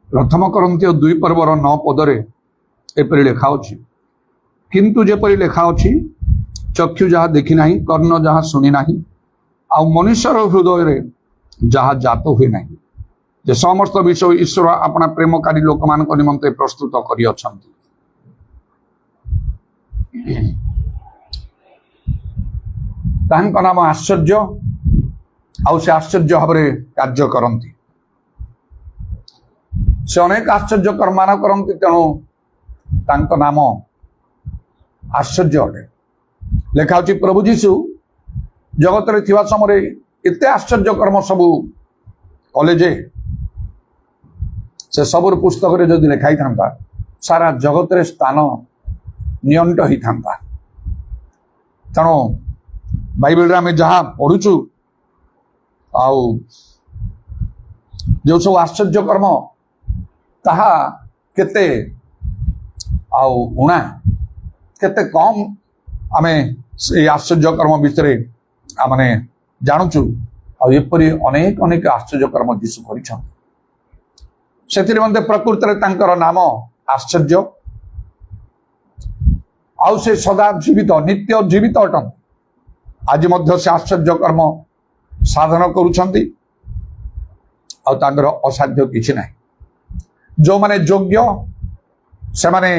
प्रथम करंती 2 पर्वर 9 पदरे एपरि लेखा अछि किंतु जेपरि लेखा अछि चक्षु जहाँ देखी नाही कर्ण जहाँ शुणी नाही आ मनुष्यर हृदय रे जहाँ जात हुए नाही जे समस्त विषय ईश्वर अपना प्रेमकारी लोक मान निमंते प्रस्तुत करि अछंती। तांको नाम आश्चर्य आउ से आश्चर्य भाव कार्य करती से अनेक आश्चर्य कर्मान करती तेणु तांको नाम आश्चर्य अटे। लेखा होची प्रभु जीशु जगत रे थिवा समय एते आश्चर्य कर्म सबू कले जे से सबुर पुस्तक रे जदि लेखाई था सारा जगत रे स्थान नियंट ही था। तेणु बाइबल रे आम जहाँ पढ़ुचु आउ जो सब आश्चर्य कर्म ताहा केते आउ उणा केते कम आमे से आश्चर्य कर्म विषय आमने जानुचु आउपरी अनेक अनेक आश्चर्य कर्म जीशु करिछन सेथिरे मते प्रकृति रे तांकर नाम आश्चर्य आउ से सदा जीवित नित्य जीवित अटन आज मध्य से आश्चर्य कर्म साधन करुछंती आ तांकर असाध्य किछि नाही। जो माने योग्य से माने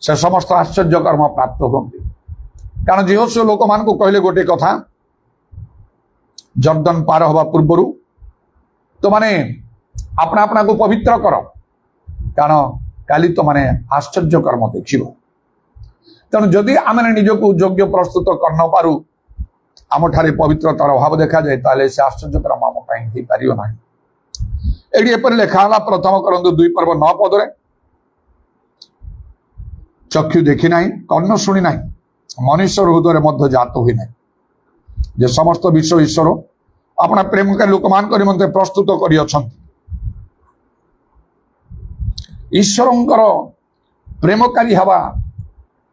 से समस्त आश्चर्य कर्म प्राप्त होती कारण जीवस्व लोक मान को कहले गोटे कथा जर्दन पार हवा पूर्व तो माने अपना अपना को पवित्र कर कारण काली तो माने आश्चर्य कर्म देखिब तेणु जदि आम निजको योग्य प्रस्तुत कर न पारू आम ठारे पवित्रतार अभाव देखा जाए ताले से आश्चर्य कर्म आम हो पारियो नाही। एडी एपर लेखा हला प्रथम करंतु 2 पर्व 9 पदरे चक्षु देखी नाही कर्ण शुणी नाही मनुष्य हृदय मध्य जात हुई नाही जे समस्त विश्व ईश्वर अपना प्रेमकारी लोक मान निमंते प्रस्तुत करि अछंती। ईश्वरंकर प्रेमकारी हवा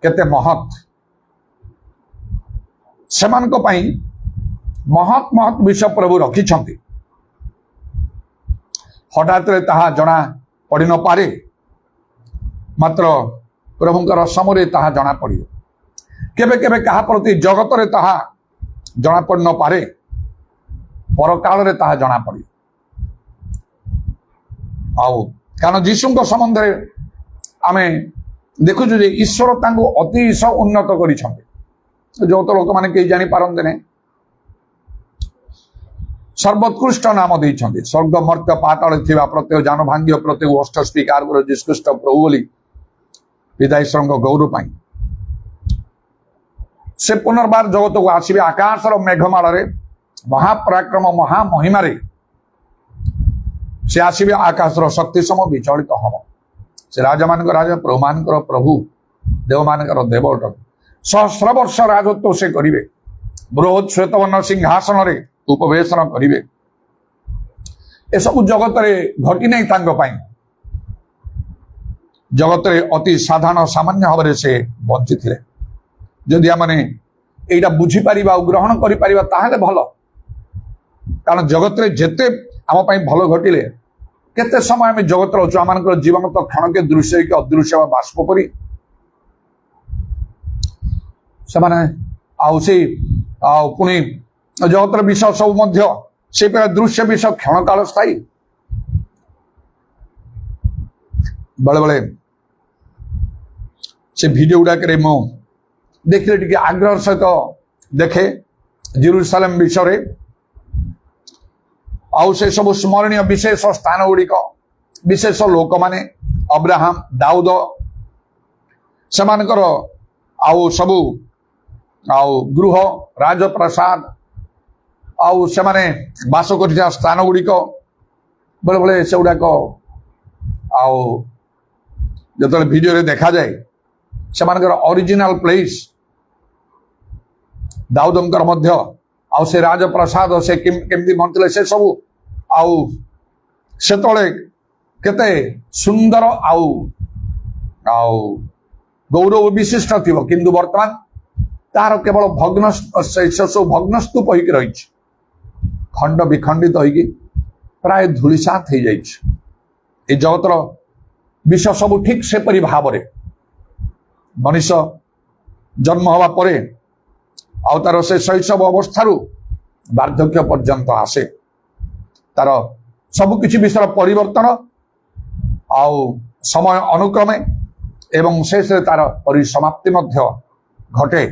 केते महत् सेमान को पई महत् महत् विषय प्रभु रखी छंती हठात रे ताहा जना पड़ी न पारे मात्र प्रभुंकर समय ताहा जना पड़ियो केबे केबे कहा प्रति जगत रे ताहा जना पड़ न पारे परकाल रे ताहा जना पड़ियो आउ कारण जीशुंक संबंध रे आमे देखुछु जे ईश्वर तांको अतिश उन्नत करिछंती जो तो लोक माने के जानि पारंते ने सर्वोत्कृष्ट नाम देइछंती स्वर्ग मर्त्य पाताल थिबा प्रत्येक जान भांग्य प्रत्येक अष्ट स्वीकार कर जिसकृष्ट प्रभु बोली विदाईश्वर गौरव पाई से पुनर्बार जगत को आसबे आकाशर मेघमाल महापराक्रम महामहिमा से आसबे आकाशर शक्ति सम विचलित हम से राजा मान राजा प्रभु मान प्रभु देव मान देव अट सहस्र वर्ष राजत्व से करिवे बृहत् श्वेतवर्ण सिंहासन रे उपवेशन करिवे ए सब जगत रे घटी नहीं तांग पाई जगत रे अति साधारण सामान्य भाव से बंची थिले जदि आमने एटा बुझी पारिबा ग्रहण करि पारिबा ताहाले भलो कारण जगत रे जेते आम पाई भलो घटिले केते समय में जगत रो जो आमानकर जीवन तो क्षण के दृश्य के अदृश्य बाष्प परि से माने आउ से आउ पुनी जगतर विषय सब मध्य से दृश्य विषय क्षण काल स्थायी बड़े बड़े से वीडियो गुड़ाक देखिले टिके आग्रह सहित देखे जेरूसालेम विषय आउ से सब स्मरणीय विशेष स्थान गुड़िक विशेष लोक माने अब्राहम दाऊद सेमानकर आउ सबू आउ गृह राजप्रसाद आउ से माने बास कर स्थान गुड़िक बेले बेले से गुड़ाक आउ जो वीडियो देखा जाए से ओरिजिनल प्लेस दाऊदंकर मध्य आउ से राजप्रसाद से केमती बनते से सब आउ से केते सुंदर आउ आउ गौरव विशिष्ट थी किंतु वर्तमान तार केवल भग्न सब भग्नस्तूप होकर रही खंड विखंडित होगी प्राय धूलिसात हो जाए जगतर विषय सब ठीक से परी भाव मनुष्य जन्म हवा पर आउ तार से शैशव अवस्था वार्धक्य पर्यंत आसे तार सबकि विषय परिवर्तन आउ समय अनुक्रमे एवं शेष तार परिसमाप्ति मध्य घटे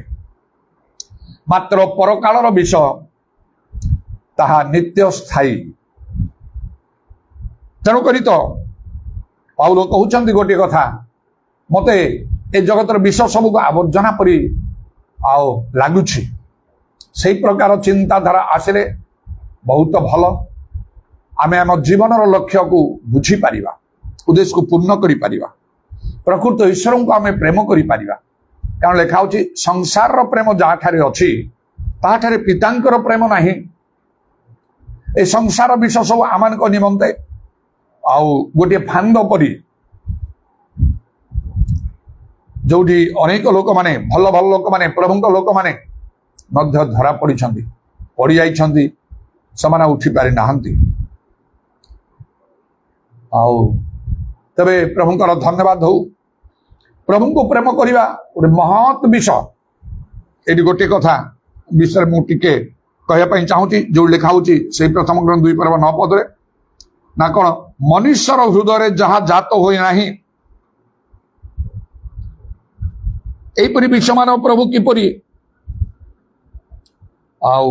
मात्र परकालर विषय ताहा नित्य स्थायी तेणुक तो पाउल कहते गोटे कथा मते ए जगतर विषय सबको आवर्जना परी आओ लगुच से प्रकार चिंताधारा आसिले बहुत भल आम आम जीवन लक्ष्य को बुझी पारिबा उद्देश्य को पूर्ण करि पारिबा प्रकृत ईश्वर को आम प्रेम करि पारिबा कारण लिखा होछि संसार प्रेम जहाँ ठारे अछि ताहा ठारे पितांकर प्रेम नाही ए संसार विषय सब आमान को निमंते आउ गोटे फांद परी जोठी अनेक लोक माने भल भल लोक माने प्रभुंक लोक माने मध्य धरा पड़ी पड़ी जाइछंती समाना उठी पारि नाहंती आउ तबे प्रभुंकर धन्यवाद हो प्रभु को प्रेम करिबा गोटे महत विषय एटी गोटे कथा विषय मु टिके कहया पई चाहूची जो लिखा होची से प्रथम ग्रंथ 2 पर्व 9 पदरे ना कोन मनुष्यर हृदय जहाँ जात होई नाही एपरी विषयमान प्रभु किपरि आउ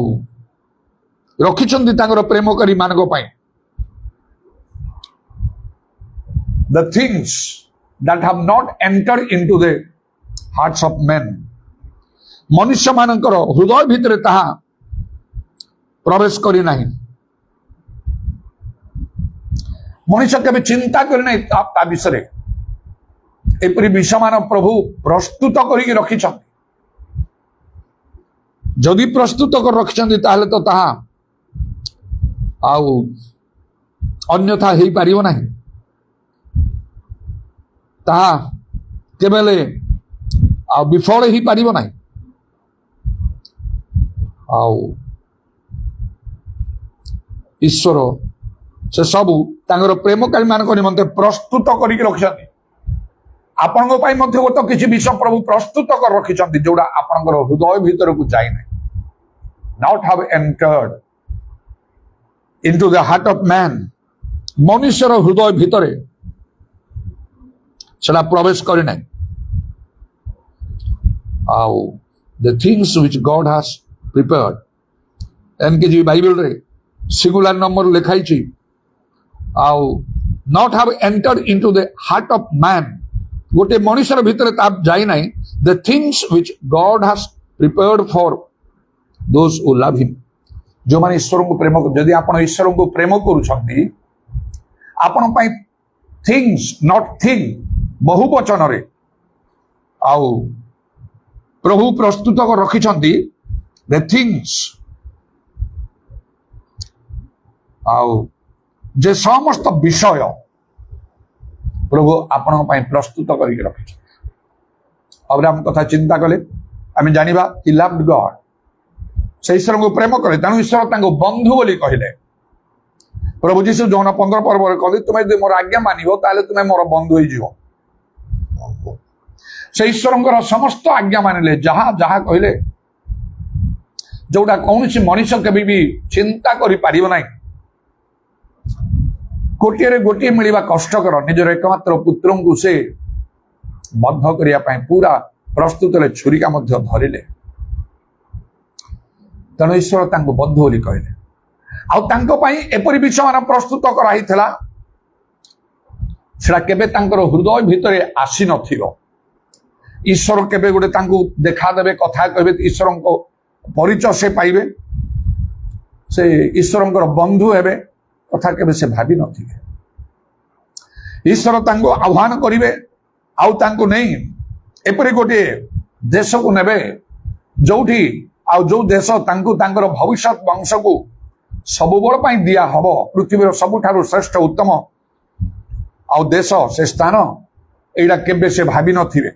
रखिछंती तांगर प्रेमकारी मानक पई the things that have not entered into the hearts of men मनुष्य मानकर हृदय भितर ताहा प्रवेश करी नाही मनुष्य केबे चिंता करी नाही ता विषय एपरी विषयमान प्रभु प्रस्तुत करके रखिछंती जदि प्रस्तुत कर रखिछंती ताहले तो ताहा आउ अन्यथा हेई पारिबो नाही ताहा केबेले आ विफल ही पारिबो नाही आउ ईश्वर से सबू तांगर प्रेमकारी मानक निमंते प्रस्तुत करके रखिछंती आपण गोटे किसी विषय प्रभु प्रस्तुत कर रखिछंती जोड़ा आपनकर हृदय भीतर को जाई नै not have entered into the heart of man मनुष्यर हृदय भीतर सेटा प्रवेश करि नै आउ the things which God has prepared एनकेजी बाइबल रे सिंगुलर नंबर लिखाई छी आउ not have entered into the heart of man गोटे मनुष्यर भीतर ताप जाई नाही the things which God has prepared for those who love him जो माने ईश्वर को प्रेम जदि आपण ईश्वर को प्रेम करूछंती आपण पई थिंग्स नॉट थिंग बहुवचन रे आउ प्रभु प्रस्तुत कर रखिछंती द थिंग्स आउ जे समस्त विषय प्रभु आपण प्रस्तुत करके रखी अब हम कथा चिंता कले आम जानिबा कि लव्ड गॉड से ईश्वर को प्रेम करे तेणु ईश्वर तांको बंधु बोली कहले प्रभु जीशु जौन 15 पर्व कहले तुम यदि मोर आज्ञा मानिबो ताले तुम मोर बंधु होई जीवो से ईश्वरंकर समस्त आज्ञा मानिले जहा जहा कहले जोटा कौन मनुष्य केबे भी चिंता करि पारिबो नाही गोटे गोटे मिलवा कष्टकर निजर एकमात्र पुत्र को से बद्ध करने पूरा प्रस्तुत छुरिका धरिले तेणु ईश्वर बंधु बोली कहले आउरी विषय मान प्रस्तुत कराई हृदय भितर आसी ईश्वर केबे गोटे तांकु देखा देबे कथा कहबे ईश्वर को परिचय से पाइबे से ईश्वर बंधु हेबे कथा केबे से भाभी नथिबे ईश्वर तांको आह्वान करिवे आउ तांको नहीं एपरि गोटे देश को नेबे जोठी आउ जो देश तांको तांकर भविष्य वंश को सबुबल पाई दिया हबो पृथ्वीर सबुठारु श्रेष्ठ उत्तम आउ देश से स्थान एटा केबे से भाभी नथिबे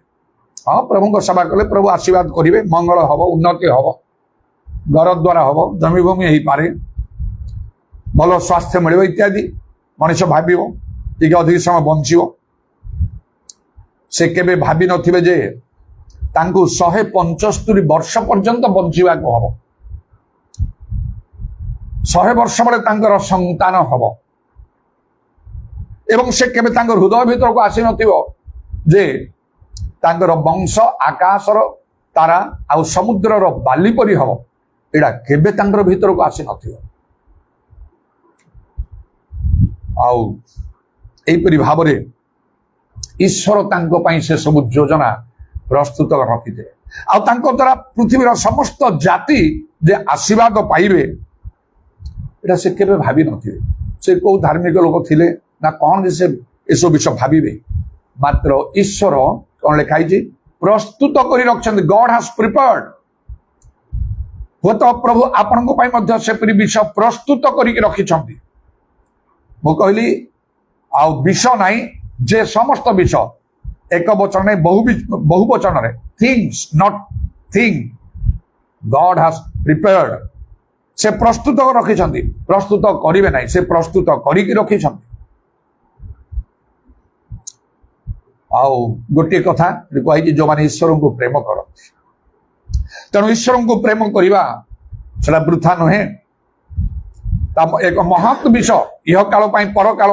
हाँ प्रभु को सेवा कले प्रभु आशीर्वाद करिवे मंगल हबो उन्नति हबो घर द्वारा हबो जमी भूमि हेई पारे भल स्वास्थ्य मिलिबो इत्यादि मनुष्य भाबिबो टिके अधिक समय बंचिबो से केबे भाभी नथिबे जे तांकु 175 वर्ष पर्यंत बंचिबा को हबो 100 वर्ष बड़े तांकर संतान हबो एवं से केबे तांकर हृदय भीतर को आसी नथिबो जे तांकर वंश आकाशर तारा आ समुद्रर बाली परी हबो एडा केबे तांकर भीतर को आसी नथिबो आउ एपरि भावरे ईश्वर तांको पाई से सब योजना प्रस्तुत रखिथे आ तांको द्वारा पृथ्वीर समस्त जाति जे आशीर्वाद पाइबे एटा से केबे भाभी नथिबे से को धार्मिक लोक थिले ना कौन जे से एसो विषय भाबिबे मात्र ईश्वर कौन लिखाई जी प्रस्तुत करी रखछन गॉड हैज प्रिपेयर्ड हो तो प्रभु आपन को पाई मध्य से विषय प्रस्तुत करी रखिछंती मु कहली आ विषय नहीं जे समस्त विषय एक वचन नहीं बहु वचन रे things not thing God has prepared से प्रस्तुत रखिछंती प्रस्तुत करिवे नहीं से प्रस्तुत करी रखिछंती आउ गोटे कथा कही जो माने ईश्वर को प्रेम करती तेणु ईश्वर को प्रेम करवा सेटा वृथा नुहे एक महत् विषय यह काल पर काल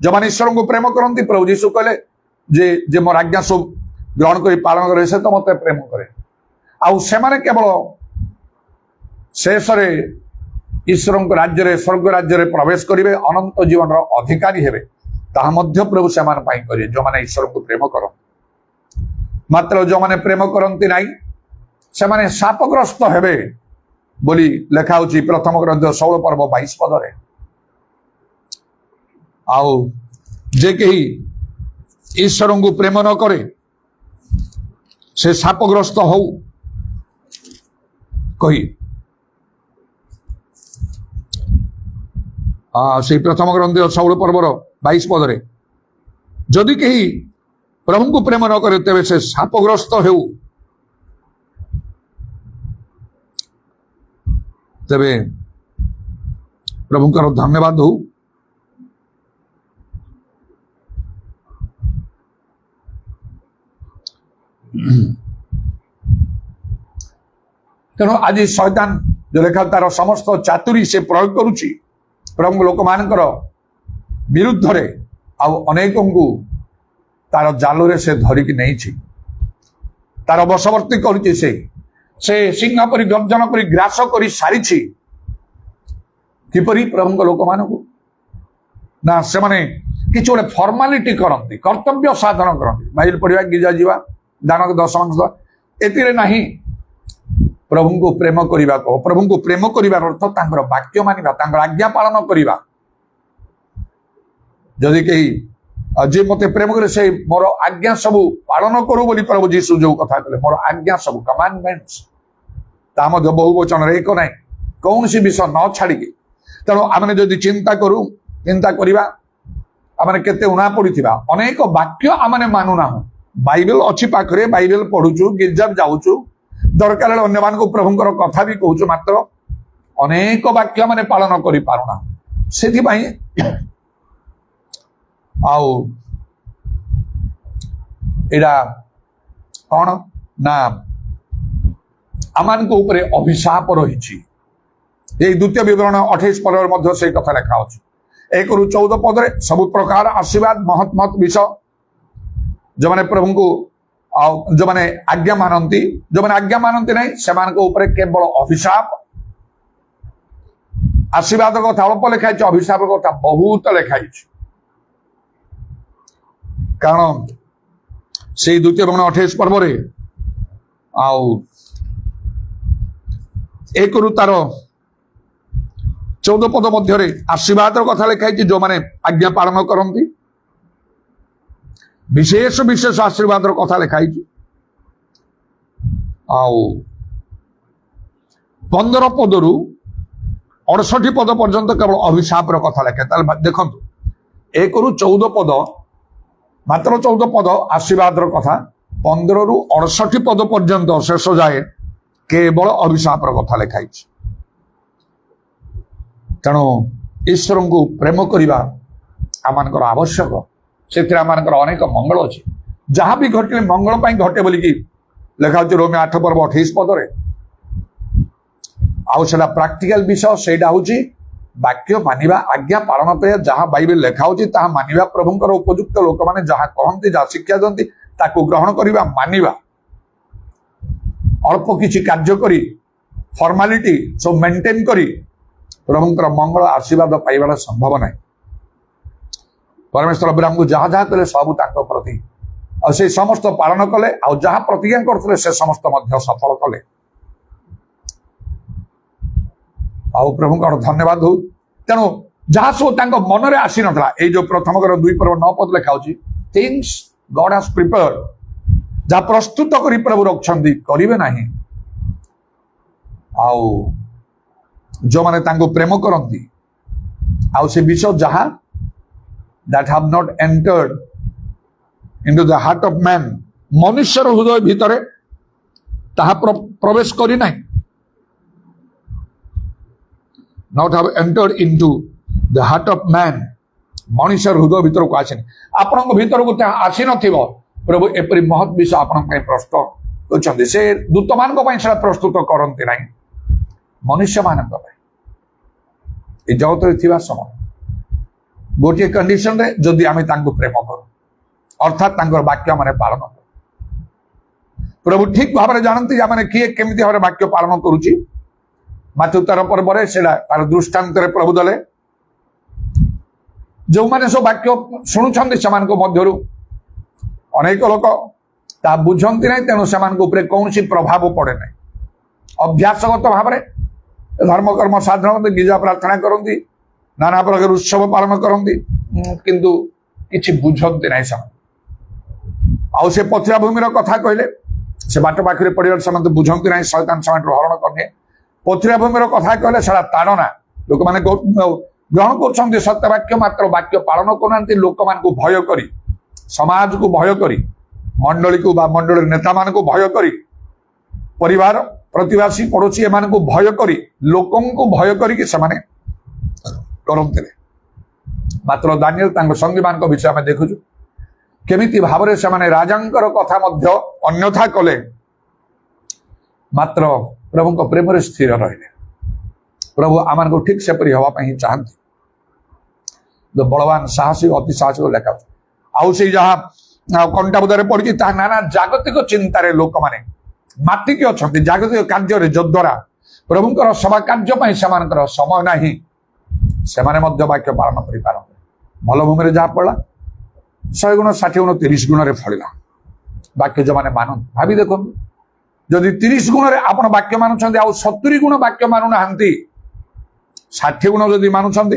जो माने ईश्वर को प्रेम करती प्रभु यीशु कहले जे मोर आज्ञा सब ग्रहण कर पालन करे से तो मते प्रेम करे आउ से माने केवल शेष ईश्वर राज्य रे स्वर्ग राज्य रे प्रवेश करिवे अनंत जीवन रो अधिकारी हेबे ताहा मध्य प्रभु से मान पाई करे जो माने ईश्वर को प्रेम कर मात्र जो माने प्रेम करती नाई से माने शापग्रस्त हेबे बोली लेखा होची प्रथम ग्रंथ 16 पर्व 22 पद रे आउ जे कही ईश्वर को प्रेम न करे से शापग्रस्त हो कही से प्रथम ग्रंथ 16 पर्वर 22 पद रे जदि कही प्रभु को प्रेम न करे तेरे से शापग्रस्त हो तेरे प्रभु का धन्यवाद हो तेणु आज शैतान जो लेखा तार समस्त चातुरी से प्रयोग करुची प्रभु लोक मानकर विरुद्ध रे अनेकों को तार जाल से धरिकी नहीं तार बशवर्ती करुची से सिंह परी गर्जन कर ग्रास कर सारी किपरि प्रभु लोक मान ना से माने किछ गोटे फॉर्मालिटी करती कर्तव्य साधन करती बाइबल पढ़ा गिरजा जीवा दान दशमांश एतिरे नहीं प्रभु को प्रेम करने को प्रभु को प्रेम करार अर्थ तांकर वाक्य मानिबा तांकर आज्ञा पालन करवा जदि कही जे मते प्रेम करे से मोर आज्ञा सब पालन करू बोली प्रभु यीशु जो कथा कहले मोर आज्ञा सब कमांडमेंट्स ता मध्य बहुवचन रे एक नहीं कौन सी विषय न छाड़ी तेणु आम जदि चिंता करू चिंता करवा आम केते उणा पड़ीथिबा अनेक वाक्य आम मानुना बाइबल अच्छी पाखरे बाइबल पढ़ुचु गिरजा जाऊचु दरकार अन्य मान को प्रभुंकर कथा भी कहूँ मात्र अनेक वाक्य माने पालन कर पारुना से एडा कौन ना आमान को ऊपरे अभिशाप रही द्वितीय विवरण 28 पद मध्य से कथा लिखा अच्छे 1 ରୁ 14 पद सब प्रकार आशीर्वाद महत महत विषय जो मैंने प्रभु को जो मैंने आज्ञा मानती जो मैंने आज्ञा मानती नहीं से ऊपर केवल अभिशाप आशीर्वाद कथा अल्प लिखाई अभिशाप कथा बहुत लिखाई कारण से द्वितीय भ्रमण 28 पर्व एक रु तार 14 पद मध्य आशीर्वाद कथा लिखाई जो मैंने आज्ञा पालन करती विशेष विशेष आशीर्वाद कथा लिखाई 15 पद रु 68 पद पर्यंत केवल अभिशाप कथा लिखाई देखो 1 रु 14 पद मात्र 14 पद आशीर्वाद कथा 15 रु 68 पद पर्यंत शेष जाए केवल अभिशाप कथा लिखाई तेणु ईश्वर को प्रेम करने आमर आवश्यक से अनेक मंगल अच्छे जहाँ भी घटे मंगल घटे बोलिकी लिखा रोमी 8 पर्व 28 पदरे आउा प्राक्टिकल विषय से वाक्य मानिबा आज्ञा पालन पे जहाँ बाइबल लिखा होता मानिबा प्रभुंकर उपयुक्त लोक मैंने जहाँ कहते जहाँ शिक्षा दिखती ताकू ग्रहण करवा मानिबा अल्प किसी कार्य करी फॉर्मालिटी सब मेंटेन करी प्रभुंकर मंगल आशीर्वाद पाइबार संभव नहीं परमेश्वर अब्राहम को जहाँ जहाँ कले सबू प्रति और से समस्त पालन कले आ जहाँ प्रतिज्ञा करते से समस्त सफल कले प्रभुंकर धन्यवाद हो तेणु जहाँ सब मन में आसी ना ये जो प्रथम 2 पर्व 9 पद लिखा थिंग्स गॉड हैज प्रिपेयर्ड जहाँ प्रस्तुत करी प्रभु रखछंती करिवे नाही आउ जो माने तांको प्रेम करंती आउ से विषय जहाँ that have not entered into the heart of man मनुष्यर हृदय भितर ताहा प्रवेश करी नाही not have entered into the heart of man मनुष्यर हृदय भीतर को आसे आपण भीतर को आसी नथिबो प्रभु एपरि महत् विषय आपण प्रस्तुत करछन्ते से दूत मान प्रस्तुत करते ना मनुष्य मान जगत रे समय गोटे कंडीशन रे जदि आमे तांको प्रेम करू अर्थात तांकर वाक्य माने पालन करू प्रभु ठीक भाव में जानती माने किए केमिति भाव वाक्य पालन करूची माथु 13 पर्व सेटा तार दृष्टांत रे प्रभु दले जो माने सब वाक्य शुणुछन्ते समान को मध्यरु अनेक लोक ता बुझंती नहीं तेणु समान को ऊपर कौन सी प्रभाव पड़े नहीं अभ्यासगत भाव में धर्म कर्म साधारण गिजा प्रार्थना करती नाना प्रकार उत्सव पालन करती किंतु किछि बुझंती नहीं समय आउ से पथुरा भूमि कथा कहले से बाट पाखे पड़े समस्त बुझंती नहीं शैतान समय हरण करने पथुरा भूमि कथा कहले सारा ताड़ना लोक मैंने ग्रहण कर सत्य वाक्य मात्र वाक्य पालन करना लोक मान को भय करी समाज को भय करी मंडली को मंडली नेता मान को भय करी परिवार प्रतिवासी पड़ोसी एमान को भय करी लोकों को भय करी से करते मात्र दानिएल तांको संगी मान विषय में देखुचु केमिति भाव में से राजांकर कथा मध्य अन्यथा कले मात्र प्रभु को प्रेम रे स्थिर रहिले प्रभु आमान को ठीक से परि हवा ही चाहती जो बलवान साहसी अति साहसी लेखा आउ से जहाँ कंटा बुदारे पड़ी नाना जागतिक चिंतार लोक मैंने मातिक अच्छा जागतिक कार्य जद्वारा प्रभुंकर सभा कार्य से समय नहीं से वाक्य पालन कर भल भूमि जहाँ पड़ा 100 गुण 60 गुण 30 गुण फलिला वाक्य जो मैंने मान भाभी देखो जदि 30 गुण आप वाक्य मानुंट आउ 70 गुण वाक्य मानुना 60 गुण जदि मानुंट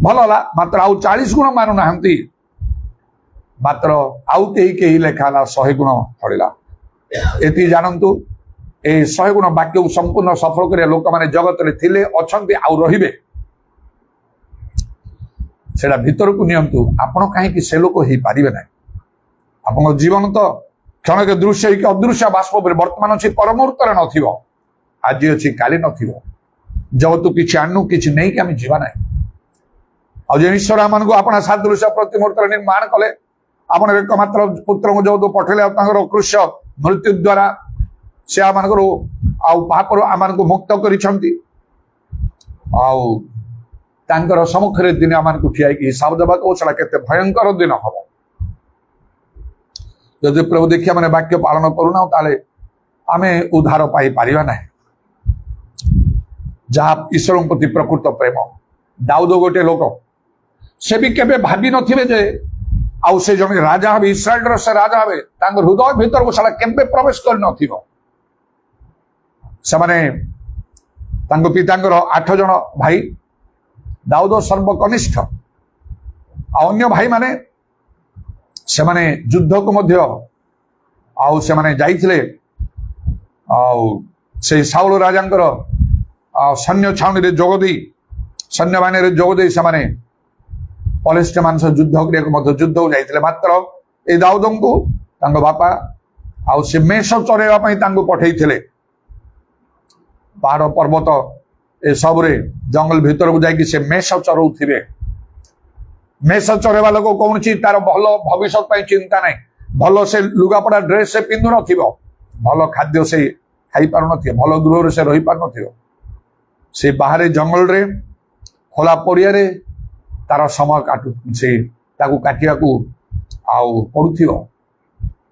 भल मात्र आउ 40 गुण मानुना मात्र आउ कहीं लेखा 100 गुण फलिला एति जानतु ए 100 गुण वाक्य संपूर्ण सफल कर लोक मैंने जगत में थिले अछंती आउ रहिबे सेटा भीतर को नियंतु आपण कहीं से लोक हो पारे ना आप जीवन तो क्षण के दृश्य कि अदृश्य बाष्प वर्तमान अच्छी परमुहूर्त न आज अच्छी काली न जगत किसी आनु कि नहीं कि आम जीवा ना आज ईश्वर आम को अपना सादृश्य प्रतिमुहूर्त निर्माण कले आप एकमात्र पुत्र को जो पठेले कृष्य मृत्यु द्वारा से आम पापर आम को मुक्त कर सम्मुखें दिन आम को ठिया हिसाब देवा कौशला के भयंकर दिन हम जदि प्रभु देखिए मैंने वाक्य पालन करूना ताले आम उद्धार पाई पारिबा ना जहाँ ईश्वर प्रति प्रकृत प्रेम दाऊद गोटे लोक से भी केबे भाभी नथिबे जे आउ से जने राजा हे इस्राएल से राजा हे तांगर हृदय भीतर को साला केम्पे प्रवेश कर नथिबो से माने तांगो पितांगर 8 जन भाई दाऊद सर्वकनिष्ठ अन्य भाई माने से माने युद्ध को मध्य आउ से माने जाइथिले आउ से साउल राजांकर सैन्य छाउनी रे जोगदी सैन्य बाहिनी रे जोगदी से माने पलिष्ट मान युद्ध करने युद्ध जाइथिले मात्र ए दाऊदन को तांगो बापा आउ से मेष चरेवा पई तांगो पठेइथिले पहाड़ पर्वत ए सब रे जंगल भीतर को जाइए से मेष चरौथिबे मेष चरेवा लोक कौन तार भल भविष्य चिंता नहीं भल से लुगापड़ा ड्रेस से पिंधु नथिबो भल खाद्य से खाई पार नथिबो भल गृह से रही पार नथिबो से बाहर जंगल रे खोला पड़िया रे तार समय काटु से ताकू काटिया को आउ पड़ुथिबो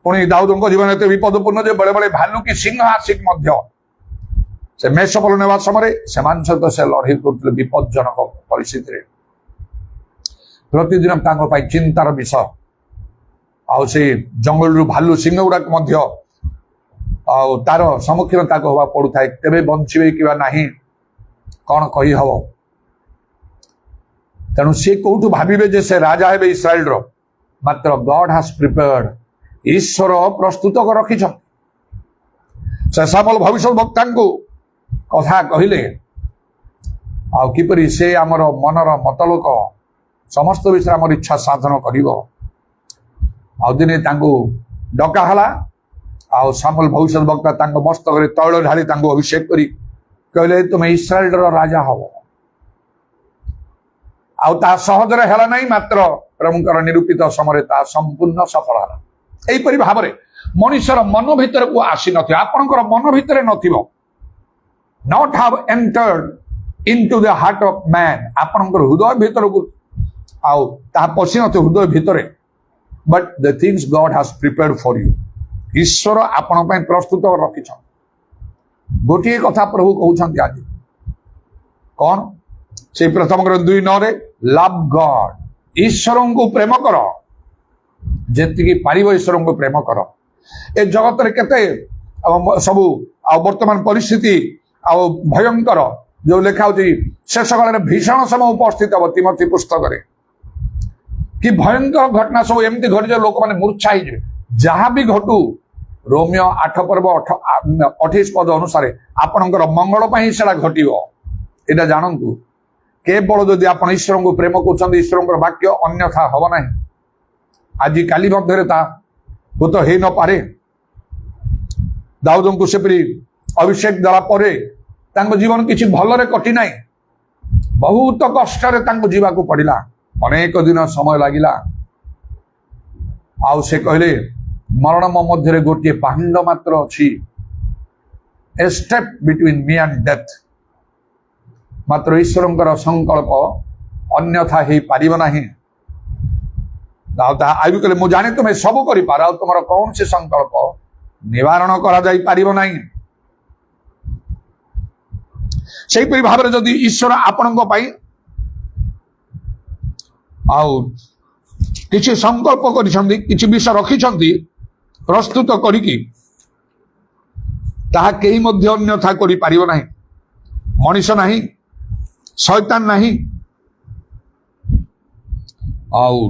पुणी दाऊदଙ୍କ जीवन एते विपदपूर्ण जे बड़े बड़े भालू की सिंह आसिक मध्य से मेष फल नेवा समय से सहित से लड़ाई कर विपदजनक परिस्थिति प्रतिदिन चिंतार विषय आउ से जंगल रु भालू सिंह गुड़ाक तार सम्मुखीन हवा पड़ू था तेरे बंचे कि नहीं कौन कही हम तेणु सी कौटू भावे से राजा हे इस्राएल रो मात्र गॉड हैज प्रिपेयर्ड ईश्वर प्रस्तुत कर रखी से सामुएल भविष्य वक्ता कथा कहले आउ किपरि से आमर मनर मतलोक समस्त विषय आमर इच्छा साधन करिवो आउ दिने तांको डका हला आउ सामुएल भविष्य वक्ता तांको मस्तक रे तैल ढाली तांको अभिषेक करी कहले तुमे इस्राएल रो राजा हबो आउ ता सहज रे हला नहीं मात्र प्रभुकर निरूपित समय ता संपूर्ण सफल हला एई परि भाबरे मनुष्यर मन भीतर को आसी नथि आपनकर मन भीतर नथिबो not have entered into the heart of man आपनकर हृदय भीतर को आउ ता पसी नथि हृदय भीतर but the things God has prepared for you ईश्वर आपण पय प्रस्तुत कर रखि छ गोटिए कथा प्रभु कहउछन्ति आज कौन से प्रथम ग्रंथ 2:9 रे लव गॉड ईश्वर को प्रेम कर जेति की पारिबो ईश्वर को प्रेम कर ए जगत रे केते सब वर्तमान परिस्थिति आउ भयंकर जो लेखा शेष काल भीषण समय उपस्थित हम तिमोथी पुस्तक रे कि भयंकर घटना सब एमती घटी जो लोक मैंने मूर्छा हो जहाँ भी घटू रोमियो 8 पर्व 28 पद अनुसार आपणकर मंगल से घटो यहाँ जानतु केवल जदि आप ईश्वर को प्रेम कर ईश्वर वाक्य अन्यथा हम ना आज काली मध्य भूत हो न पारे दाऊद को सेपरी अभिषेक देला परे तांको जीवन किसी भलरे कटि नाही बहुत कष्ट रे तांको जीवा को पड़िला अनेक दिन समय लागिला आउ से कहले मरण मो मध्य रे गोटे पांड मात्र अछि a step between me and death मात्र ईश्वरंकर संकल्प अन्यथा हे पारिबो नाही आयु कहले मु जाने तुम सब करि पार आ तुमर कौन से संकल्प निवारण करा जाई पारिबो नाही से भाव में जदि ईश्वर आपण आउ किसी संकल्प कर विषय रखी प्रस्तुत करी ताहा केही मध्य अन्यथा करि पारिबो नाही मनुष्य नाही शैतान नाही आउ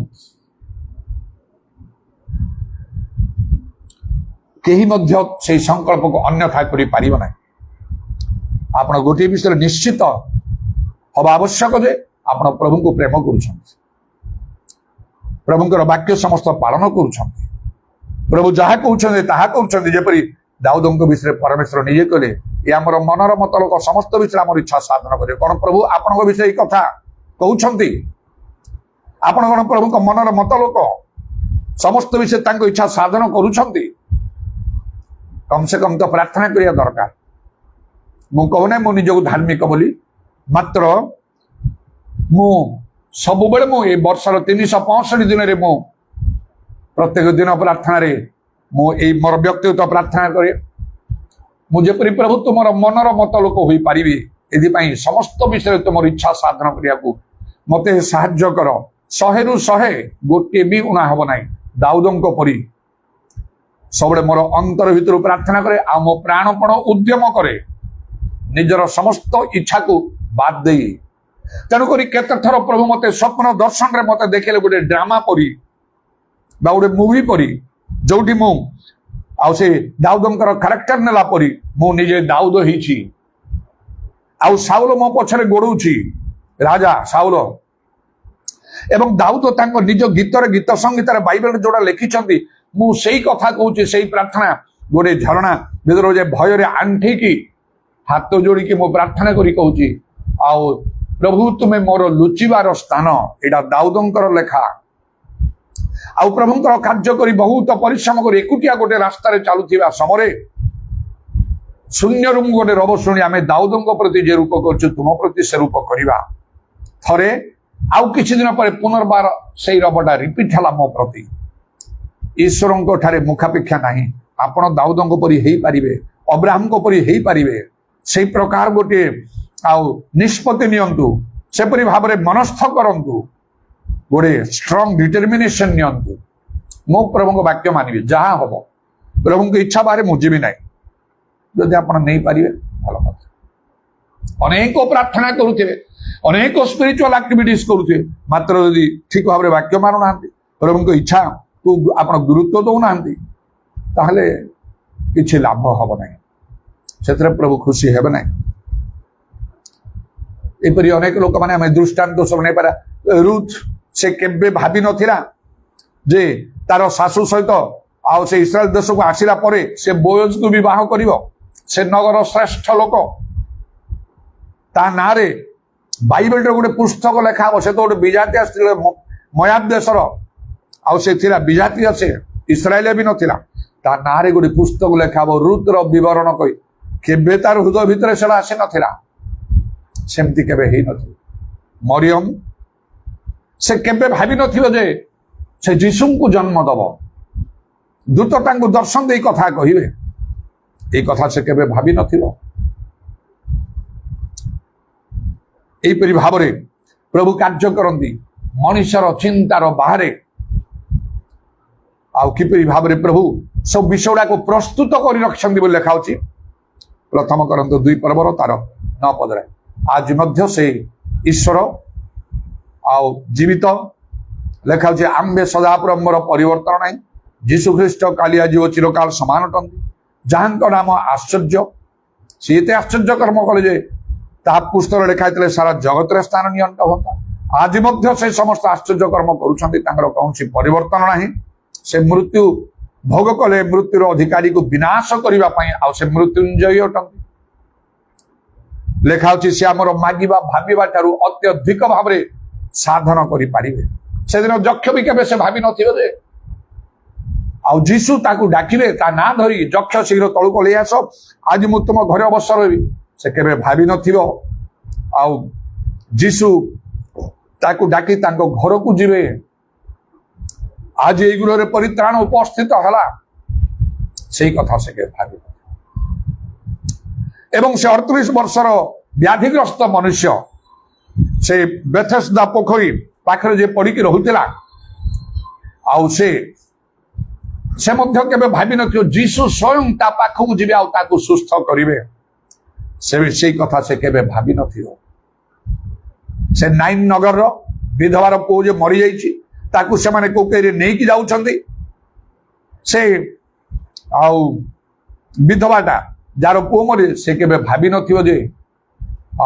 केही मध्य से संकल्प को अन्यथा करि पारिबो नाही आप गोटे विषय निश्चित हवा आवश्यक जे आप प्रभु को प्रेम कर प्रभुंकर वाक्य समस्त पालन कर प्रभु जहाँ कहते जपरी दाऊद विषय परमेश्वर निजे कहले ये आम मनर मतलोक समस्त विषय आम इच्छा साधन करें कौन प्रभु आपण विषय कथा कहते आपण कौन प्रभु मनर मतलोक समस्त विषय इच्छा साधन करुछंती कम से कम तो प्रार्थना करिया दरकार मु कहूना मु निजक धार्मिक बोली मात्र मु सब बेले मु ए वर्षर 365 दिन रे मु प्रत्येक दिन प्रार्थना रे मु ए मोर व्यक्तिगत प्रार्थना करे मु जेपरि प्रभु तुमर मनर मतलोक होई पारिबी एदि पई समस्त विषय तुमर इच्छा साधन करिया को मते सहाय्य कर 100 ରୁ 100 ଗୋଟିଏ ବି ଉଣା ହବ ନାହିଁ। ଦାଉଦଙ୍କ ପରି ସବୁବେଳେ ମୋର ଅନ୍ତର ଭିତରୁ ପ୍ରାର୍ଥନା କରେ ଆଉ ମୋ ପ୍ରାଣପଣ ଉଦ୍ୟମ କରେ ନିଜର ସମସ୍ତ ଇଚ୍ଛାକୁ ବାଦ ଦେଇ। ତେଣୁକରି କେତେ ଥର ପ୍ରଭୁ ମତେ ସ୍ୱପ୍ନ ଦର୍ଶନରେ ମତେ ଦେଖିଲେ ଗୋଟେ ଡ୍ରାମା ପରି ବା ଗୋଟେ ମୁଭି ପରି, ଯୋଉଠି ମୁଁ ଆଉ ସେ ଦାଉଦଙ୍କର କ୍ୟାରେକ୍ଟର ନେଲା ପରି ମୁଁ ନିଜେ ଦାଉଦ ହେଇଛି ଆଉ ସାଉଲ ମୋ ପଛରେ ଗୋଡଉଛି, ରାଜା ସାଉଲ। ଏବଂ ଦାଉଦ ତାଙ୍କ ନିଜ ଗୀତରେ ଗୀତ ସଂଗୀତରେ ବାଇବେଲରେ ଯୋଉଟା ଲେଖିଛନ୍ତି ମୁଁ ସେଇ କଥା କହୁଛି, ସେଇ ପ୍ରାର୍ଥନା ଗୋଟେ ଝରଣା ଭିତରୁ ଯେ ଭୟରେ ଆଣ୍ଠେଇକି ହାତ ଯୋଡ଼ିକି ମୁଁ ପ୍ରାର୍ଥନା କରି କହୁଛି, ଆଉ ପ୍ରଭୁ ତୁମେ ମୋର ଲୁଚିବାର ସ୍ଥାନ। ଏଇଟା ଦାଉଦଙ୍କର ଲେଖା। ଆଉ ପ୍ରଭୁଙ୍କର କାର୍ଯ୍ୟ କରି ବହୁତ ପରିଶ୍ରମ କରି ଏକୁଟିଆ ଗୋଟେ ରାସ୍ତାରେ ଚାଲୁଥିବା ସମୟରେ ଶୂନ୍ୟରୁ ମୁଁ ଗୋଟେ ରବ ଶୁଣି ଆମେ ଦାଉଦଙ୍କ ପ୍ରତି ଯେ ରୂପ କରୁଛୁ ତୁମ ପ୍ରତି ସେ ରୂପ କରିବା। ଥରେ ଆଉ କିଛି ଦିନ ପରେ ପୁନର୍ବାର ସେଇ ରବଟା ରିପିଟ ହେଲା ମୋ ପ୍ରତି। ଈଶ୍ୱରଙ୍କ ଠାରେ ମୁଖାପେକ୍ଷା ନାହିଁ। ଆପଣ ଦାଉଦଙ୍କ ପରି ହେଇପାରିବେ, ଅବ୍ରାହମଙ୍କ ପରି ହେଇପାରିବେ। ସେଇ ପ୍ରକାର ଗୋଟିଏ ଆଉ ନିଷ୍ପତ୍ତି ନିଅନ୍ତୁ, ସେପରି ଭାବରେ ମନସ୍ଥ କରନ୍ତୁ, ଗୋଟେ ଷ୍ଟ୍ରଙ୍ଗ ଡିଟରମିନେସନ ନିଅନ୍ତୁ। ମୁଁ ପ୍ରଭୁଙ୍କ ବାକ୍ୟ ମାନିବି, ଯାହା ହବ ପ୍ରଭୁଙ୍କ ଇଚ୍ଛା ବାହାରେ ମୁଁ ଯିବି ନାହିଁ। ଯଦି ଆପଣ ନେଇପାରିବେ ଭଲ କଥା। ଅନେକ ପ୍ରାର୍ଥନା କରୁଥିବେ, ଅନେକ ସ୍ପିରିଚୁଆଲ ଆକ୍ଟିଭିଟିଜ କରୁଥିବେ, ମାତ୍ର ଯଦି ଠିକ ଭାବରେ ବାକ୍ୟ ମାନୁନାହାନ୍ତି, ପ୍ରଭୁଙ୍କ ଇଚ୍ଛାକୁ ଆପଣ ଗୁରୁତ୍ୱ ଦଉନାହାନ୍ତି, ତାହେଲେ କିଛି ଲାଭ ହବ ନାହିଁ, ସେଥିରେ ପ୍ରଭୁ ଖୁସି ହେବେ ନାହିଁ। ଏପରି ଅନେକ ଲୋକମାନେ ଆମେ ଦୃଷ୍ଟାନ୍ତ ସବୁ ନେଇପାରିବା। ରୁଥ ସେ କେବେ ଭାବି ନଥିଲା ଯେ ତାର ଶାଶୁ ସହିତ ଆଉ ସେ ଇସ୍ରାଏଲ ଦେଶକୁ ଆସିଲା ପରେ ସେ ବୋୟଜକୁ ବିବାହ କରିବ। ସେ ନଗର ଶ୍ରେଷ୍ଠ ଲୋକ, ତା ନାଁରେ ବାଇବେଲରେ ଗୋଟେ ପୁସ୍ତକ ଲେଖା ହବ। ସେ ତ ଗୋଟେ ବିଜାତି ଆସିଥିଲେ ମୟାବ ଦେଶର, ଆଉ ସେ ଥିଲା ବିଜାତି, ସେ ଇସ୍ରାଏଲ ବି ନଥିଲା। ତା ନାଁରେ ଗୋଟେ ପୁସ୍ତକ ଲେଖା ହବ ରୁଥର ବିବରଣ କହି। କେବେ ତାର ହୃଦୟ ଭିତରେ ସେଟା ଆସି ନଥିଲା, ସେମିତି କେବେ ହେଇନଥିଲା। ମରିୟମ ସେ କେବେ ଭାବି ନଥିବ ଯେ ସେ ଯୀଶୁଙ୍କୁ ଜନ୍ମ ଦବ। ଦୂତ ତାଙ୍କୁ ଦର୍ଶନ ଦେଇ କଥା କହିବେ, এই কথা ସେ କେବେ ଭାବି ନଥିବ। ଏହିପରି ଭାବରେ ପ୍ରଭୁ କାର୍ଯ୍ୟ କରନ୍ତି ମଣିଷର ଚିନ୍ତାର ବାହାରେ। ଆଉ କିପରି ଭାବରେ ପ୍ରଭୁ ସବୁ ବିଷୟ ଗୁଡାକୁ ପ୍ରସ୍ତୁତ କରି ରଖିଛନ୍ତି ବୋଲି ଲେଖା ହଉଛି ପ୍ରଥମ କରନ୍ତୁ 2 ପର୍ବର ତାର 9 ପଦରେ। ଆଜି ମଧ୍ୟ ସେ ଈଶ୍ୱର ଆଉ ଜୀବିତ। ଲେଖା ହଉଛି ଆମ୍ଭେ ସଦାପ୍ରଭୁଙ୍କର ପରିବର୍ତ୍ତନ ନାହିଁ। ଯୀଶୁ ଖ୍ରୀଷ୍ଟ କାଲି ଆଜି ଓ ଚିରକାଳ ସମାନ ଅଟନ୍ତି, ଯାହାଙ୍କ ନାମ ଆଶ୍ଚର୍ଯ୍ୟ। ସେ ଏତେ ଆଶ୍ଚର୍ଯ୍ୟ କର୍ମ କଲେ ଯେ ତାହା ପୁସ୍ତକରେ ଲେଖା ହେଇଥିଲେ ସାରା ଜଗତରେ ସ୍ଥାନ ନିଅଣ୍ଟ ହୁଅନ୍ତା। ଆଜି ମଧ୍ୟ ସେ ସମସ୍ତ ଆଶ୍ଚର୍ଯ୍ୟ କର୍ମ କରୁଛନ୍ତି, ତାଙ୍କର କୌଣସି ପରିବର୍ତ୍ତନ ନାହିଁ। ସେ ମୃତ୍ୟୁ ଭୋଗ କଲେ ମୃତ୍ୟୁର ଅଧିକାରୀକୁ ବିନାଶ କରିବା ପାଇଁ, ଆଉ ସେ ମୃତ୍ୟୁଞ୍ଜୟୀ ଅଟନ୍ତି। ଲେଖା ହଉଛି ସେ ଆମର ମାଗିବା ଭାବିବା ଠାରୁ ଅତ୍ୟଧିକ ଭାବରେ ସାଧନ କରିପାରିବେ। ସେଦିନ ଯକ୍ଷ ବି କେବେ ସେ ଭାବି ନଥିବ ଯେ, ଆଉ ଯୀଶୁ ତାକୁ ଡାକିବେ ତା ନାଁ ଧରି, ଯକ୍ଷ ଶୀଘ୍ର ତଳକୁ ଓହ୍ଲେଇ ଆସ, ଆଜି ମୁଁ ତୁମ ଘରେ ଅବସର ରହିବି। ସେ କେବେ ଭାବି ନଥିବ ଆଉ ଯୀଶୁ ତାକୁ ଡାକି ତାଙ୍କ ଘରକୁ ଯିବେ। ଆଜି ଏଇ ଗୃହରେ ପରିତ୍ରାଣ ଉପସ୍ଥିତ ହେଲା, ସେଇ କଥା ସେ କେବେ ଭାବି। ଏବଂ ସେ 38 ବର୍ଷର ବ୍ୟାଧିଗ୍ରସ୍ତ ମନୁଷ୍ୟ ସେ ବେଥେସ୍ଦା ପୋଖରୀ ପାଖରେ ଯେ ପଡିକି ରହୁଥିଲା, ଆଉ ସେ ମଧ୍ୟ କେବେ ଭାବି ନଥିବ ଯୀଶୁ ସ୍ୱୟଂ ତା ପାଖକୁ ଯିବେ ଆଉ ତାକୁ ସୁସ୍ଥ କରିବେ। ସେଇ କଥା ସେ କେବେ ଭାବି ନଥିବ। ସେ ନାଇନ୍ ନଗରର ବିଧବାର ପୁଅ ଯେ ମରିଯାଇଛି, ତାକୁ ସେମାନେ କୋକେଇରେ ନେଇକି ଯାଉଛନ୍ତି। ସେ ଆଉ ବିଧବାଟା ଯାହାର ପୁଅ ମରି, ସେ କେବେ ଭାବି ନଥିବ ଯେ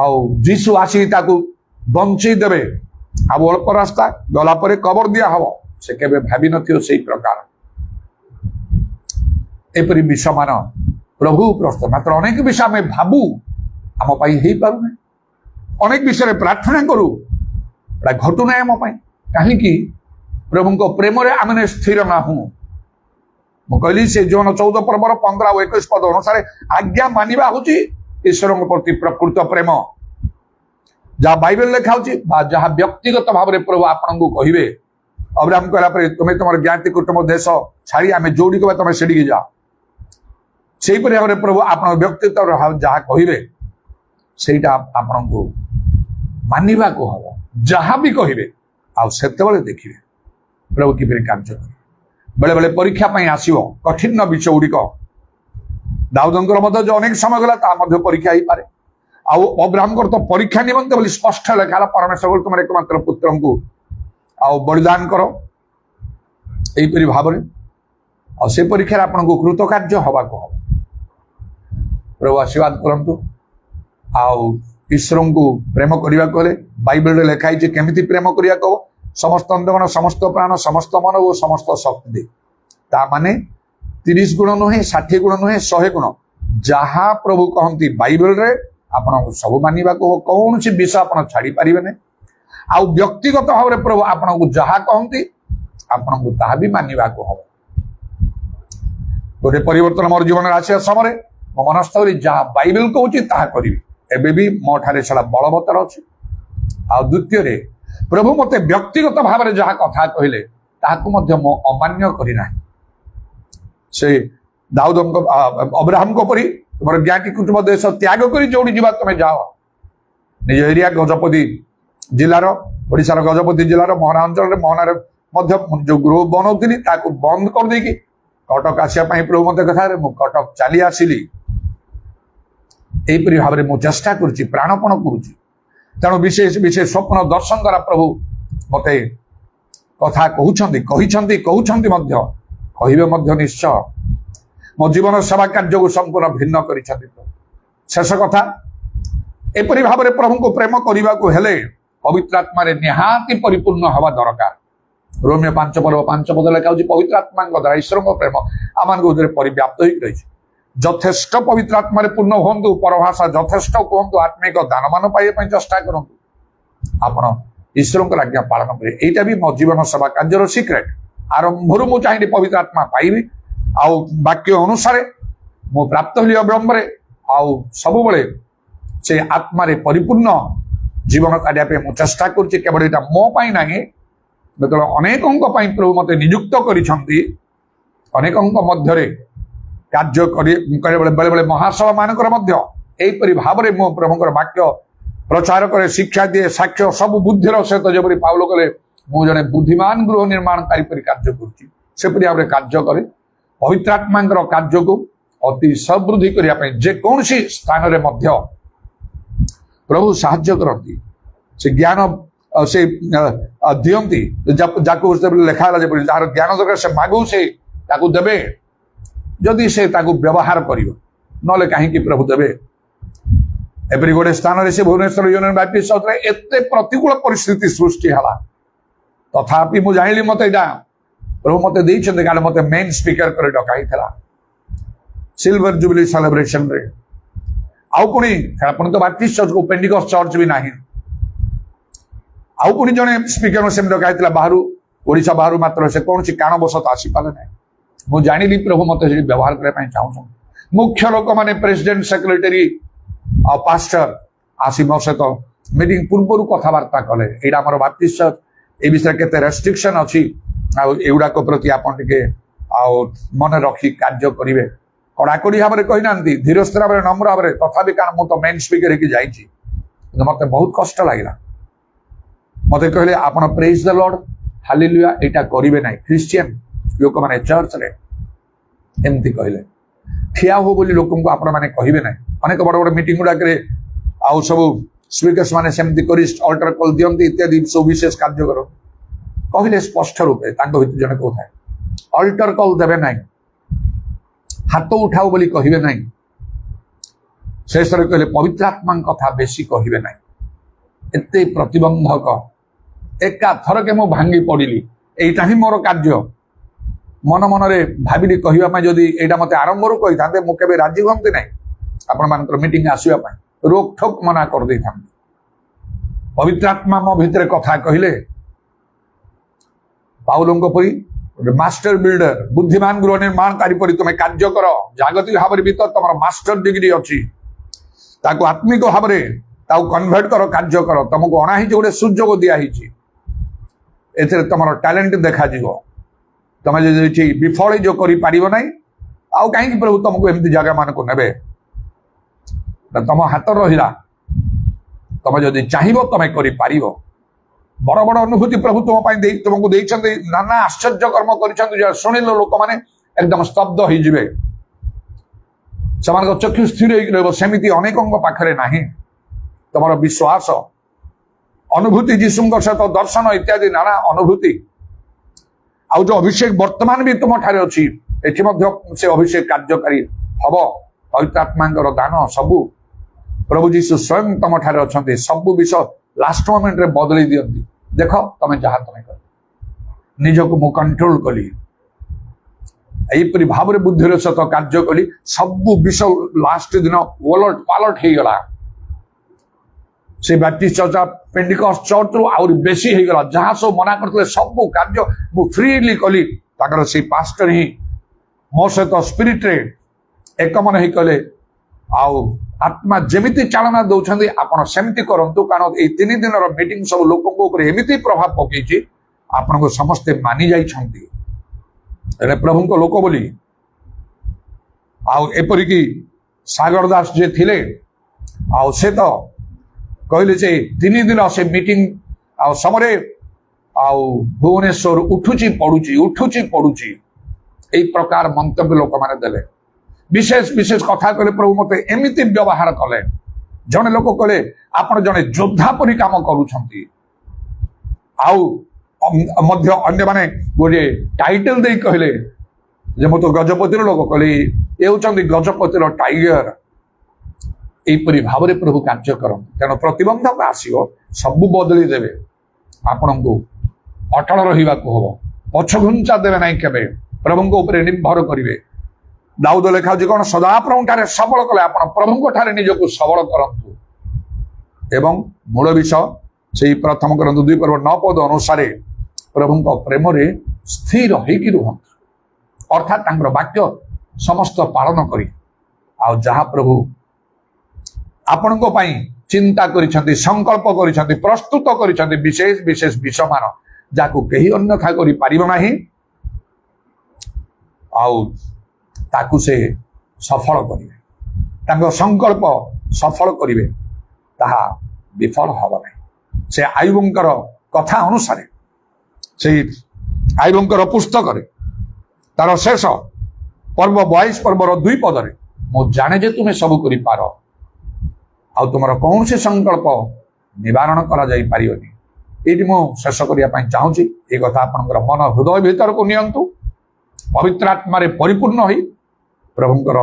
ଆଉ ଯୀଶୁ ଆସିକି ତାକୁ ବଞ୍ଚେଇ ଦେବେ, ଆଉ ଅଳ୍ପ ରାସ୍ତା ଗଲା ପରେ କବର ଦିଆ ହବ। ସେ କେବେ ଭାବି ନଥିବ ସେଇ ପ୍ରକାର। ଏପରି ବିଷୟମାନ ପ୍ରଭୁ ପ୍ରସ୍ତୁତ। ମାତ୍ର ଅନେକ ବିଷୟ ଆମେ ଭାବୁ ଆମ ପାଇଁ ହେଇପାରୁନି, ଅନେକ ବିଷୟରେ ପ୍ରାର୍ଥନା କରୁ, ଏଟା ଘଟୁନାହିଁ ଆମ ପାଇଁ। କାହିଁକି? ପ୍ରଭୁଙ୍କ ପ୍ରେମରେ ଆମେ ସ୍ଥିର ନାହୁଁ। ମୁଁ କହିଲି ସେ ଜୋନ 14 ପର୍ବର 15 ଆଉ 21 ପଦ ଅନୁସାରେ ଆଜ୍ଞା ମାନିବା ହଉଛି ଈଶ୍ୱରଙ୍କ ପ୍ରତି ପ୍ରକୃତ ପ୍ରେମ। ଯାହା ବାଇବେଲ ଲେଖା ହଉଛି ବା ଯାହା ବ୍ୟକ୍ତିଗତ ଭାବରେ ପ୍ରଭୁ ଆପଣଙ୍କୁ କହିବେ। ଅବ୍ରାହମ କହିଲା ପରେ ତୁମେ ତୁମର ଜ୍ଞାତି କୁଟୁମ୍ବ ଦେଶ ଛାଡି ଆମେ ଯୋଉଠି କହିବା ତମେ ସେଠିକି ଯାଅ। ସେଇପରି ଭାବରେ ପ୍ରଭୁ ଆପଣଙ୍କ ବ୍ୟକ୍ତିତ୍ୱ ଯାହା କହିବେ ସେଇଟା ଆପଣଙ୍କୁ ମାନିବାକୁ ହବ। ଯାହା ବି କହିବେ आतेबले देखिए प्रभु किपरि कार्य करे बेले बेले परीक्षा आसव कठिन विषय गुड़िक दाऊदंकर जो अनेक समय गला परीक्षा हो पारे अब्राहम तो परीक्षा निमंते बोली स्पष्ट लेखा परमेश्वर तुम एकमात्र पुत्र को बलिदान कर यहीपरि भाव से परीक्षा आपन को कृतकार्य हवा को हम प्रभु आशीर्वाद करंतु ईश्वर को प्रेम करने को बाइबल लिखाई केमिति प्रेम करने को समस्त अंतगण समस्त प्राण समस्त मन और समस्त शक्ति ता माने 30 गुण नुहे 60 गुण नुहे 100 गुण जहाँ प्रभु कहती बाइबल रे आपन सब मानिबा को कौन सी विषय आपन छाड़ी पारिबे ने आ व्यक्तिगत भाव रे प्रभु आपन को जहाँ कहती आपन को ताहा भी मानिबा को हम गोटे परिवर्तन मोर जीवन आसिया समय मो मनस्थ जहाँ बाइबल कहूँ ताहा करी एबे भी मो ठारे सला बलवत्तर अच्छी आ द्वितीय रे प्रभु मते व्यक्तिगत भाव में जहाँ कथा कहले ताहाकु मध्य मो अमान्य करिना से दाऊद अब्राहम को परी तुम ज्ञाति कुटुंब देश त्याग कर जोड़ी जीवा तुम जाओ निज एरिया गजपति जिलार ओडिशार गजपति जिलार मोहना अंचल मोहना जो गृह बनौली ताकू बंद कर देकी कटक आसापी प्रभु मत कथा कटक चली आसिली यहीपरि भाव में मुझे चेष्टा करुच्ची प्राणपण करुच्ची तेणु विशेष विशेष स्वप्न दर्शन द्वारा प्रभु मते कथा कहते निश्चय मो जीवन सेवा कार्य को संपूर्ण भिन्न कर शेष कथा एपरी भाव में प्रभु को प्रेम करने को हेले पवित्र आत्मा निहाती परिपूर्ण हवा दरकार रोमियो 5 पर्व 5 पद लिखा पवित्र आत्मा द्वारा ईश्वर प्रेम आम परिव्याप्त हो यथेष्ट पवित्र आत्मा पूर्ण हूँ परभाषा यथेष्ट कहतु आत्मिक दान मान पाइबा चेष्टा करूँ आपड़ ईश्वर आज्ञा पालन करें यहाँ भी मो जीवन सेवा कार्यर सिक्रेट आरंभ मुझे चाहिए पवित्र आत्मा पाइबी वाक्य अनुसार मु प्राप्त हली अविलंब सब से आत्मा परिपूर्ण जीवन काटिया मुझे चेष्टा करुच्ची केवल यहाँ मो ना जो अनेकों प्रभु मत नियुक्त करेकों मध्य कार्य बेले बेले महासभा मानकर यहीपरि भाव में मो प्रभुकर वाक्य प्रचार करे शिक्षा दिए साक्ष्य सब बुद्धिर सहित जबरी पाउल कले मु जने बुद्धिमान गृह निर्माणकारी परि कार्य करुच्ची सेपरि भाव में कार्य करे पवित्र आत्मा कार्य को अति समृद्धि करने जेकोसी स्थान में प्रभु साहाय्य करती से ज्ञान से दियंती जाको लिखा जार ज्ञान दरकार से मागू से देवे जदि से व्यवहार कर ना कहीं प्रभु देवे एपरी गोटे स्थान में से भुवनेश्वर यूनियन बैप्टिस्ट चर्च एत प्रतिकूल परिस्थिति सृष्टि है तथापि मुझे जानी मत प्रभु मत देते कारण मत मेन स्पीकर कर डकाई सिल्वर जुबली सेलिब्रेशन रे आउ पुणी तो बैप्टिस्ट चर्च को पेंटिकस्ट चर्च भी नहीं आउ पुणी जड़े स्पीकर से डकाई बाहर ओडिशा बाहर मात्र से कौन सी कारणवशत आसीपारे ना मुझे जानी प्रभु मत व्यवहार करने चाहूँ मुख्य लोक मैंने प्रेसिडेंट सेक्रेटरी आ पास्टर आसी मो सहित मीटिंग पूर्व कथबार्ता कले यहाँ आम बैप्टिस्ट चर्च ए विषय केते रेस्ट्रिक्शन अच्छी आउगुड़ाक प्रति आपन टे मन रखी कार्य करेंगे कड़ाकड़ी भाव में कही ना धीर स्थिर भाव नम्र भाव में तथापि कारण मुझे मेन स्पीकर हो मत बहुत कष्ट लगे मत कहले आप प्रेज द लॉर्ड हालेलुया यहाँ करेंगे ना क्रिश्चियन लोक मैंने चर्च रे एमती कहले ठिया हो बोली लोक आपण मैंने कहे ना अनेक बड़ बड़ मीटिंग गुड़ाक आउ सब स्पीकर्स मैंने सेमती कर अल्टर कल दियंती इत्यादि सब विशेष कार्य कर कहले स्पष्ट रूपे जन कहता अल्टर कल देवे ना हाथ उठाओ बोली कहे ना शेष कहले पवित्र आत्मा कथा बेसी कहे ना एत प्रतिबंधक एका थर के मु भांगी पड़ी यहीटा ही मोर कार्य मन मन भाविली कहवाई जदि यहाँ मत आरंभ कही था मुझे राजी हमें ना आपण मान मीटिंग आसवाई रोक ठोक मना कर दे था पवित्र आत्मा मो भितर कथा कहले पाउलों परी मास्टर बिल्डर बुद्धिमान गृह निर्माणकारी परी तुम्हें कार्य कर जागतिक भाव में भी तो तुम मास्टर डिग्री अच्छी आत्मिक भाव में कन्वर्ट कर कार्य कर तुमको अणाही गोटे सुजोग दिखाई ए तुम टैलेंट देखा तुम जो विफल जो कर आउ कहीं प्रभु तुमको एमती जगह मान को ने तुम हाथ रहा तुम जदि चाहब तुम कर बड़ बड़ अनुभूति प्रभु तुमको देइछन्ते नाना आश्चर्य कर्म करिछन्ते जे सुनिलो लोक माने एकदम स्तब्ध हो जिवे सेमानक चक्षु स्थिर होइक रहबो सेमिति अनेकंग पाखरे नाही तमरो विश्वास अनुभूति जीशुंक सहित दर्शन इत्यादि नाना अनुभूति आउ जो अभिषेक वर्तमान भी तुम ठारे अछि एठी मध्य से अभिषेक कार्यकारी हब पवित्र आत्मांकर दान सबु प्रभु जीशु स्वयं तुम ठारे अछन्ते सबु विषय लास्ट मोमेंट रे बदली दियंती देख तमे जहा तमे कर निजको मु कंट्रोल कली एपरी भाव रे बुद्धि रे सत कार्य कली सबु विषय लास्ट दिन ओलट पालट हे गला से बैप्टिस्ट चर्च पेंटिकॉस्ट चर्च रु आउर बेसी हे गला जहा सब मना करतले सबु कार्य मु फ्रीली कली ताकर से पास्टर ही मो सहित स्पिरिट रे एकमन हे कले आउ आत्मा जेमिति चालना दौरान आपण सेमती करंतु कारण ए 3 दिन मीटिंग सब लोक एमती प्रभाव पकई आपण को समस्ते मानि जाई प्रभु को लोक बोली आउरी कि सागर दास जे थिले आउ से तो कहले जे 3 दिन से मीटिंग आउ समरे आउ भुवनेश्वर उठुची पड़ुची एई प्रकार मंतव्य लोक माने देले विशेष विशेष कथा कले प्रभु मते एमिति व्यवहार कले जने लोक कले आपण जने योद्धा परि काम करूछंती आउ मध्य अन्य माने गोटे टाइटल दे कहले जे मतो गजपति लोक कहले ए होचंती गजपति टाइगर एपरि भाव रे प्रभु कार्य करन तेनो प्रतिबंधक आसीओ सब बदली देबे आपण को अटल रहिबा को हबो पछ घुंचा देबे नै केबे प्रभु को ऊपर निर्भर करिवे दाऊद लेखा जे कोन सदा प्रभु ठारे सबल कले आपण प्रभु को ठारे निजको सबल करंतु एवं मूल विषय सेही प्रथम ग्रंथ 2 पर्व 9 पद अनुसार प्रभु को प्रेम रे स्थिर होइकी रुहंतु अर्थात तांकर वाक्य समस्त पालन करी आ जहा प्रभु आपण को पई चिंता करिसंती संकल्प करिसंती प्रस्तुत करिसंती विशेष विशेष विषयमान जाको केही अन्यथा करि पारिबो नाही आउ ताकू से सफल करिवे तांको संकल्प सफल करिवे ताहा विफल हबो नाही से आयुबंकर कथा अनुसार से आयुबंकर पुस्तक रे तार शेष पर्व 22 पर्वर 2 पद रे मो जाने जे तुमे सब करि पारो आ तुमर कौन से संकल्प निवारण करा जाई पारियोनी एटी मो शेष करिया पई चाहूची ए कथा आपनकर मन हृदय भीतर को नियंतु पवित्र आत्मा रे परिपूर्ण होई प्रभुंकर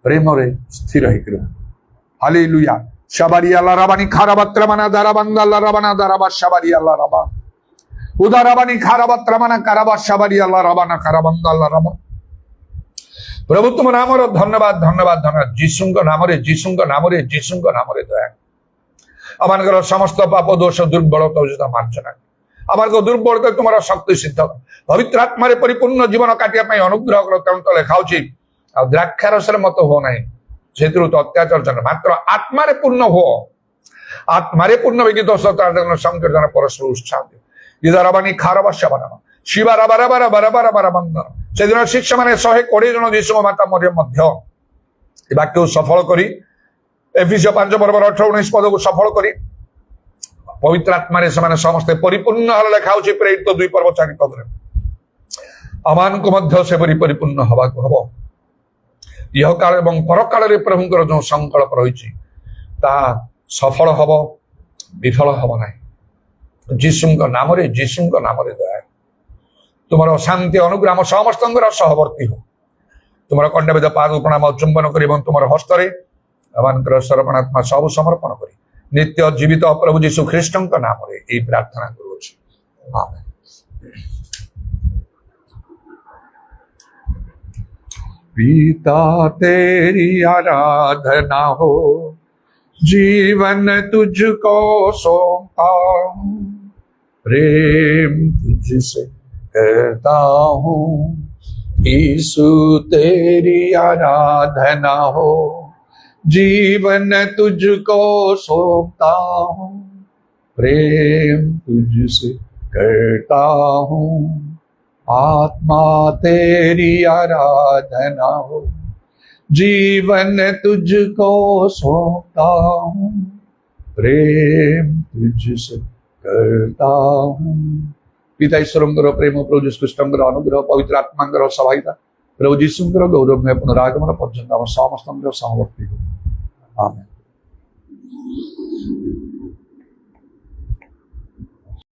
प्रेम रे स्थिर होई करू हालेलुया शबारी अल्लाह रबानी खाराबत्र मना दरबंद अल्लाह रबाना दरबा शबारी अल्लाह रबा उदारबानी खाराबत्र मना करबा शबारी अल्लाह रबाना करबंद अल्लाह रबा प्रभु तुम नाम रो धन्यवाद धन्यवाद धन्यवाद जीसुंक नाम रे दया अमानकर समस्त पाप दोष दुर्बलता उचिता मार्जना अमानकर दुर्बलता तुम्हारा शक्ति सिद्ध पवित्र आत्मा रे परिपूर्ण जीवन काटिया पई अनुग्रह कर तेणु तो लेखाउची आ द्राक्षारस मत हो नाही सेतु तो अत्याचार जन मात्र आत्मा रे पूर्ण हो आत्मा रे पूर्ण वेगी दोष संकीर्तन परस्पर उत्साह इदरबानी खारबा शबना शिवा रबा रबा रबा रबा रबा रबंद से दिन शिष्य माने 120 जन यीशु माता मध्य ए वाक्य सफल करी एफिसियो 5 पर्व 18-19 पद को सफल करी पवित्र आत्मा रे समान समस्त परिपूर्ण हल लेखाउची प्रेरित 2 पर्व 4 पद रे अमान को मध्य से परिपूर्ण हवा को हबो यह काल एवं पर काल रे प्रभुंकर जो संकल्प रहिची ता सफल हबो विफल हबो नाही जीसुंक नाम रे दया तुम्हारा शांति अनुग्रह समस्त सहवर्ती हो तुम्हारा कंडवेद पाद प्रणाम चुंबन कर तुम्हारा हस्तरे अमानकर सर्वणात्मा सब समर्पण करी नित्य जीवित प्रभु यीशु ख्रीष्ट नाम रे ए प्रार्थना करूछि आमेन। पिता तेरी आराधना हो जीवन तुझको सौंपा प्रेम तुझसे करता हूँ यीशु तेरी आराधना हो जीवन तुझको सौंपता हूँ प्रेम तुझसे करता हूँ आत्मा तेरी आराधना हो जीवन तुझको सौंपता हूँ प्रेम तुझसे करता हूँ। पिता ईश्वरंकर प्रेम प्रभु যীशु ख्रीष्टंकर अनुग्रह पवित्र आत्मांकर सहायता प्रभु जीशुंकर गौरवमय पुनरागमन पर्यंत आम समस्त सहवर्ती हो। आमेन।